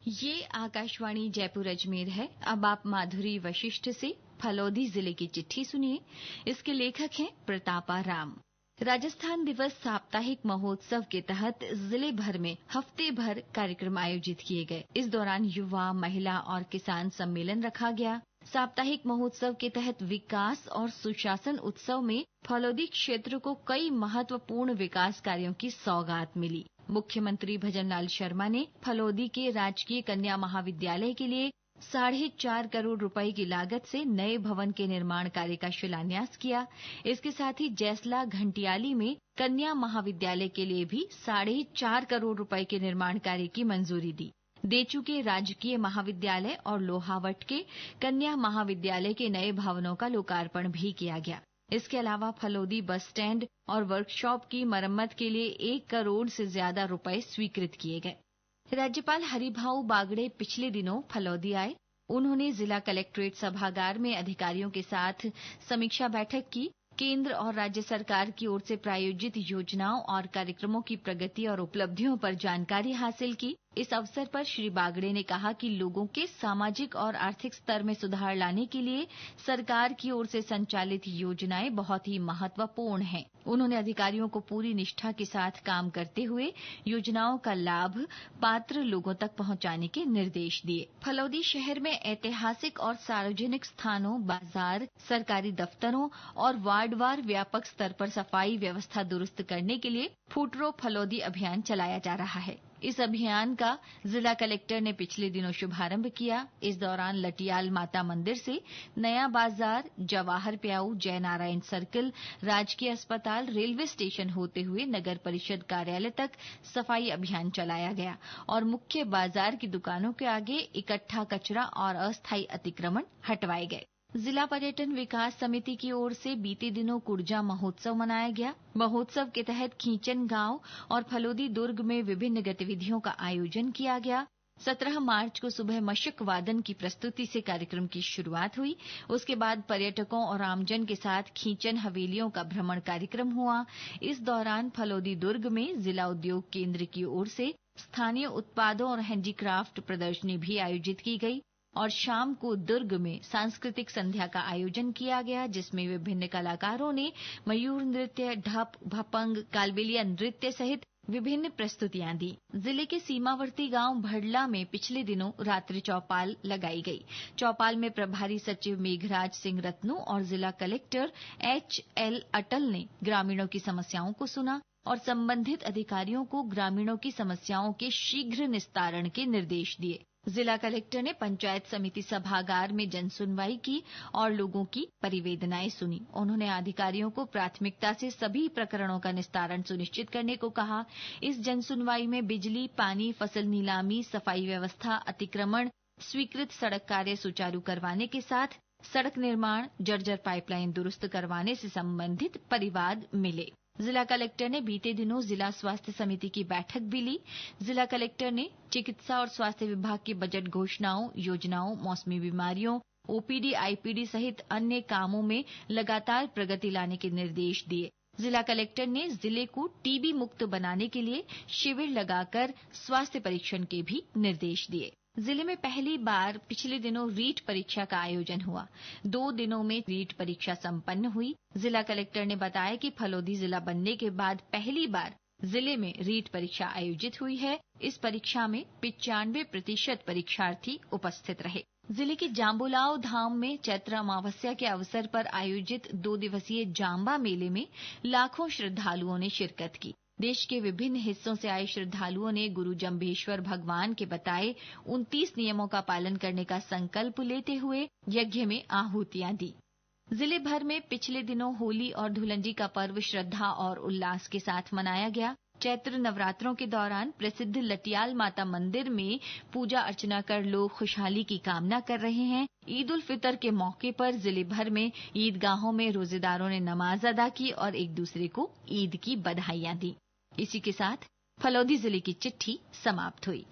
ये आकाशवाणी जयपुर अजमेर है। अब आप माधुरी वशिष्ठ से फलोदी जिले की चिट्ठी सुनिए। इसके लेखक हैं प्रतापा राम। राजस्थान दिवस साप्ताहिक महोत्सव के तहत जिले भर में हफ्ते भर कार्यक्रम आयोजित किए गए। इस दौरान युवा, महिला और किसान सम्मेलन रखा गया। साप्ताहिक महोत्सव के तहत विकास और सुशासन उत्सव में फलोदी क्षेत्र को कई महत्वपूर्ण विकास कार्यों की सौगात मिली। मुख्यमंत्री भजनलाल शर्मा ने फलोदी के राजकीय कन्या महाविद्यालय के लिए 4.5 करोड़ रुपए की लागत से नए भवन के निर्माण कार्य का शिलान्यास किया। इसके साथ ही जैसला घंटियाली में कन्या महाविद्यालय के लिए भी 4.5 करोड़ रुपए के निर्माण कार्य की मंजूरी दी। देचू के राजकीय महाविद्यालय और लोहावट के कन्या महाविद्यालय के नए भवनों का लोकार्पण भी किया गया। इसके अलावा फलोदी बस स्टैंड और वर्कशॉप की मरम्मत के लिए 1 करोड़ से ज्यादा रुपए स्वीकृत किए गए। राज्यपाल हरिभाऊ बागड़े पिछले दिनों फलोदी आए। उन्होंने जिला कलेक्ट्रेट सभागार में अधिकारियों के साथ समीक्षा बैठक की। केंद्र और राज्य सरकार की ओर से प्रायोजित योजनाओं और कार्यक्रमों की प्रगति और उपलब्धियों पर जानकारी हासिल की। इस अवसर पर श्री बागड़े ने कहा कि लोगों के सामाजिक और आर्थिक स्तर में सुधार लाने के लिए सरकार की ओर से संचालित योजनाएं बहुत ही महत्वपूर्ण हैं। उन्होंने अधिकारियों को पूरी निष्ठा के साथ काम करते हुए योजनाओं का लाभ पात्र लोगों तक पहुंचाने के निर्देश दिए। फलोदी शहर में ऐतिहासिक और सार्वजनिक स्थानों, बाजार, सरकारी दफ्तरों और वार्डवार व्यापक स्तर पर सफाई व्यवस्था दुरुस्त करने के लिए फूटरो फलोदी अभियान चलाया जा रहा है। इस अभियान का जिला कलेक्टर ने पिछले दिनों शुभारंभ किया। इस दौरान लटियाल माता मंदिर से नया बाजार, जवाहर प्याऊ, जयनारायण सर्किल, राजकीय अस्पताल, रेलवे स्टेशन होते हुए नगर परिषद कार्यालय तक सफाई अभियान चलाया गया और मुख्य बाजार की दुकानों के आगे इकट्ठा कचरा और अस्थायी अतिक्रमण हटवाए गए। जिला पर्यटन विकास समिति की ओर से बीते दिनों कुर्जा महोत्सव मनाया गया। महोत्सव के तहत खींचन गांव और फलोदी दुर्ग में विभिन्न गतिविधियों का आयोजन किया गया। 17 मार्च को सुबह मशक वादन की प्रस्तुति से कार्यक्रम की शुरुआत हुई। उसके बाद पर्यटकों और आमजन के साथ खींचन हवेलियों का भ्रमण कार्यक्रम हुआ। इस दौरान फलोदी दुर्ग में जिला उद्योग केंद्र की ओर से स्थानीय उत्पादों और हैंडीक्राफ्ट प्रदर्शनी भी आयोजित की गई और शाम को दुर्ग में सांस्कृतिक संध्या का आयोजन किया गया, जिसमें विभिन्न कलाकारों ने मयूर नृत्य, ढप, भपंग, कालबेलिया नृत्य सहित विभिन्न प्रस्तुतियां दी। जिले के सीमावर्ती गांव भड़ला में पिछले दिनों रात्रि चौपाल लगाई गई। चौपाल में प्रभारी सचिव मेघराज सिंह रत्नू और जिला कलेक्टर HL अटल ने ग्रामीणों की समस्याओं को सुना और संबंधित अधिकारियों को ग्रामीणों की समस्याओं के शीघ्र निस्तारण के निर्देश दिए। जिला कलेक्टर ने पंचायत समिति सभागार में जनसुनवाई की और लोगों की परिवेदनाएं सुनी। उन्होंने अधिकारियों को प्राथमिकता से सभी प्रकरणों का निस्तारण सुनिश्चित करने को कहा। इस जनसुनवाई में बिजली, पानी, फसल नीलामी, सफाई व्यवस्था, अतिक्रमण, स्वीकृत सड़क कार्य सुचारू करवाने के साथ सड़क निर्माण, जर्जर पाइपलाइन दुरुस्त करवाने से संबंधित परिवाद मिले। जिला कलेक्टर ने बीते दिनों जिला स्वास्थ्य समिति की बैठक भी ली। जिला कलेक्टर ने चिकित्सा और स्वास्थ्य विभाग की बजट घोषणाओं, योजनाओं, मौसमी बीमारियों, OPD, IPD सहित अन्य कामों में लगातार प्रगति लाने के निर्देश दिए। जिला कलेक्टर ने जिले को TB मुक्त बनाने के लिए शिविर लगाकर स्वास्थ्य परीक्षण के भी निर्देश दिए। जिले में पहली बार पिछले दिनों रीट परीक्षा का आयोजन हुआ। 2 दिनों में रीट परीक्षा संपन्न हुई। जिला कलेक्टर ने बताया कि फलोदी जिला बनने के बाद पहली बार जिले में रीट परीक्षा आयोजित हुई है। इस परीक्षा में 95% परीक्षार्थी उपस्थित रहे। जिले के जाम्बुलाव धाम में चैत्र अमावस्या के अवसर पर आयोजित 2 दिवसीय जाम्बा मेले में लाखों श्रद्धालुओं ने शिरकत की। देश के विभिन्न हिस्सों से आए श्रद्धालुओं ने गुरु जम्भेश्वर भगवान के बताए 29 नियमों का पालन करने का संकल्प लेते हुए यज्ञ में आहुतियां दी। जिले भर में पिछले दिनों होली और धुलंडी का पर्व श्रद्धा और उल्लास के साथ मनाया गया। चैत्र नवरात्रों के दौरान प्रसिद्ध लटियाल माता मंदिर में पूजा अर्चना कर लोग खुशहाली की कामना कर रहे हैं। ईद उल फितर के मौके पर जिले भर में ईदगाहों में रोजेदारों ने नमाज अदा की और एक दूसरे को ईद की बधाइयां दी। इसी के साथ फलोदी जिले की चिट्ठी समाप्त हुई।